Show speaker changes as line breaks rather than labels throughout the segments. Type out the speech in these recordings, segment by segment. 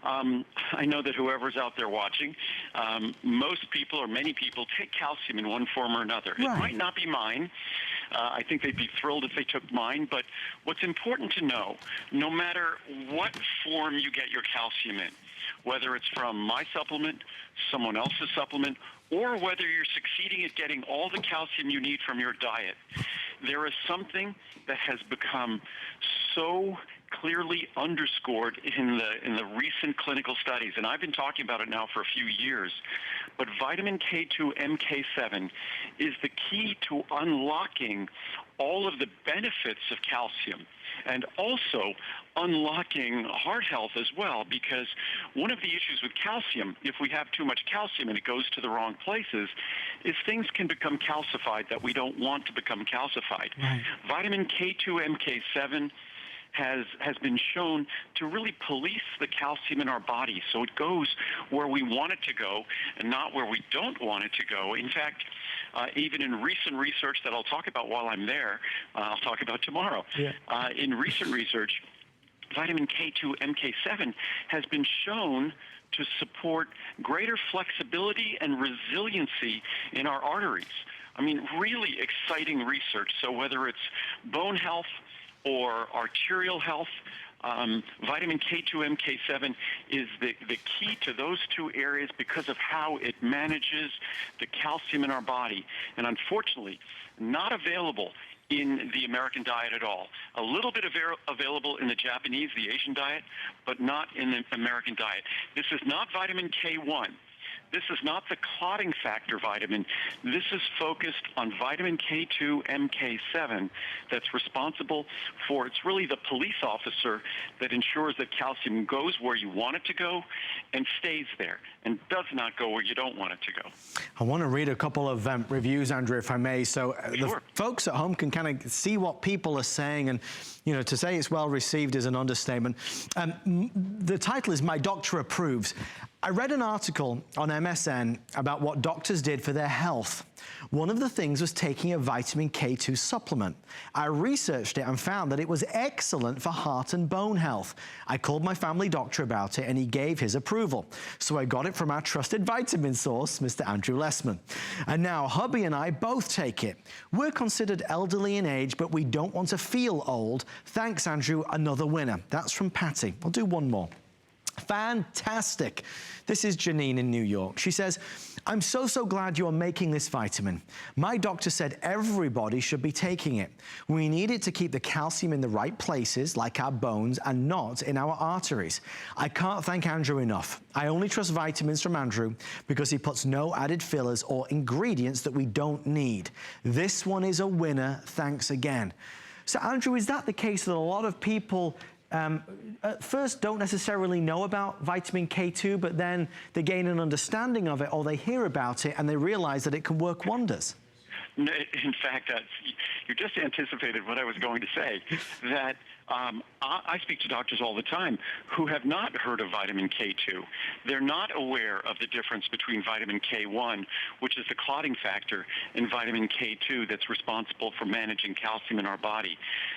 I know that whoever's out there watching, most people or many people take calcium in one form or another. Right. It might not be mine. I think they'd be thrilled if they took mine, but what's important to know, no matter what form you get your calcium in, whether it's from my supplement, someone else's supplement, or whether you're succeeding at getting all the calcium you need from your diet, there is something that has become so clearly underscored in the recent clinical studies, and I've been talking about it now for a few years, but vitamin K2 MK7 is the key to unlocking all of the benefits of calcium and also unlocking heart health as well, because one of the issues with calcium, if we have too much calcium and it goes to the wrong places, is things can become calcified that we don't want to become calcified. Right. Vitamin K2 MK7 has been shown to really police the calcium in our body so it goes where we want it to go and not where we don't want it to go. In fact, even in recent research that I'll talk about while I'm there, I'll talk about tomorrow. Yeah. In recent research, vitamin K2 MK7 has been shown to support greater flexibility and resiliency in our arteries. I mean, really exciting research. So whether it's bone health or arterial health, vitamin K2 MK7 is the key to those two areas because of how it manages the calcium in our body. And unfortunately, not available in the American diet at all. A little bit available in the Japanese, the Asian diet, but not in the American diet. This is not vitamin K1. This is not the clotting factor vitamin. This is focused on vitamin K2 MK7 that's responsible for, it's really the police officer that ensures that calcium goes where you want it to go and stays there and does not go where you don't want it to go.
I want to read a couple of reviews, Andrew, if I may. So
Sure.
The folks at home can kind of see what people are saying, and you know, to say it's well received is an understatement. The title is "My Doctor Approves." I read an article on MSN about what doctors did for their health. One of the things was taking a vitamin K2 supplement. I researched it and found that it was excellent for heart and bone health. I called my family doctor about it and he gave his approval. So I got it from our trusted vitamin source, Mr. Andrew Lessman. And now hubby and I both take it. We're considered elderly in age, but we don't want to feel old. Thanks, Andrew, another winner. That's from Patty. I'll do one more. Fantastic. This is Janine in New York. She says, I'm so glad you're making this vitamin. My doctor said everybody should be taking it. We need it to keep the calcium in the right places, like our bones, and not in our arteries. I can't thank Andrew enough. I only trust vitamins from Andrew because he puts no added fillers or ingredients that we don't need. This one is a winner. Thanks again. So Andrew, is that the case that a lot of people at first don't necessarily know about vitamin K2, but then they gain an understanding of it or they hear about it and they realize that it can work wonders?
In fact, you just anticipated what I was going to say, that I speak to doctors all the time who have not heard of vitamin K2. They're not aware of the difference between vitamin K1, which is the clotting factor, and vitamin K2 that's responsible for managing calcium in our body.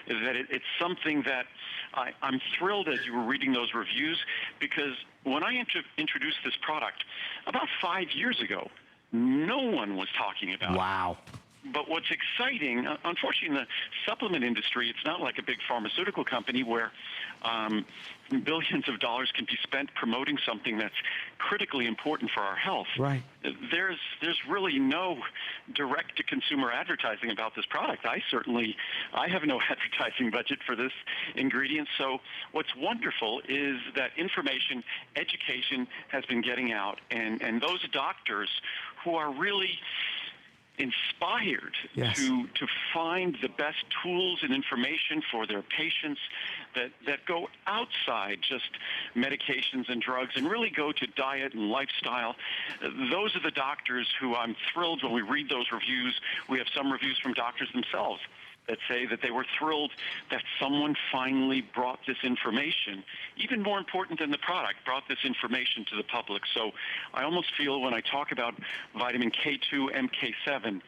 That it's something that I'm thrilled as you were reading those reviews, because when I introduced this product about 5 years ago, no one was talking about it.
Wow.
But what's exciting, unfortunately, in the supplement industry, it's not like a big pharmaceutical company where billions of dollars can be spent promoting something that's critically important for our health.
Right.
There's really no direct-to-consumer advertising about this product. I have no advertising budget for this ingredient. So what's wonderful is that information, education has been getting out, and those doctors who are really inspired
yes.
to find the best tools and information for their patients that go outside just medications and drugs and really go to diet and lifestyle. Those are the doctors who I'm thrilled when we read those reviews. We have some reviews from doctors themselves that say that they were thrilled that someone finally brought this information, even more important than the product, brought this information to the public. So I almost feel when I talk about vitamin K2 MK7,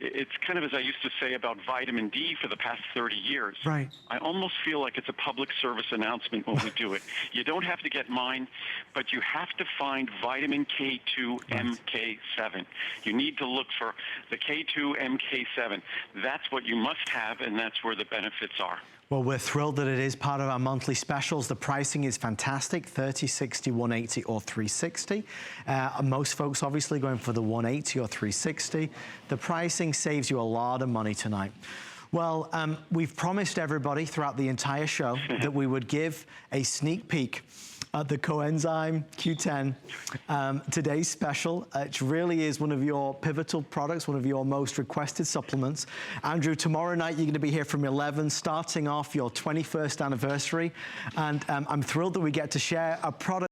it's kind of as I used to say about vitamin D for the past 30 years.
Right.
I almost feel like it's a public service announcement when we do it. You don't have to get mine, but you have to find vitamin K2 MK7. You need to look for the K2 MK7. That's what you must have, and that's where the benefits are.
Well, we're thrilled that it is part of our monthly specials. The pricing is fantastic, 30, 60, 180 or 360. Most folks obviously going for the 180 or 360. The pricing saves you a lot of money tonight. Well, we've promised everybody throughout the entire show that we would give a sneak peek at the Coenzyme Q10. Today's special, it really is one of your pivotal products, one of your most requested supplements. Andrew, tomorrow night you're going to be here from 11, starting off your 21st anniversary. And I'm thrilled that we get to share a product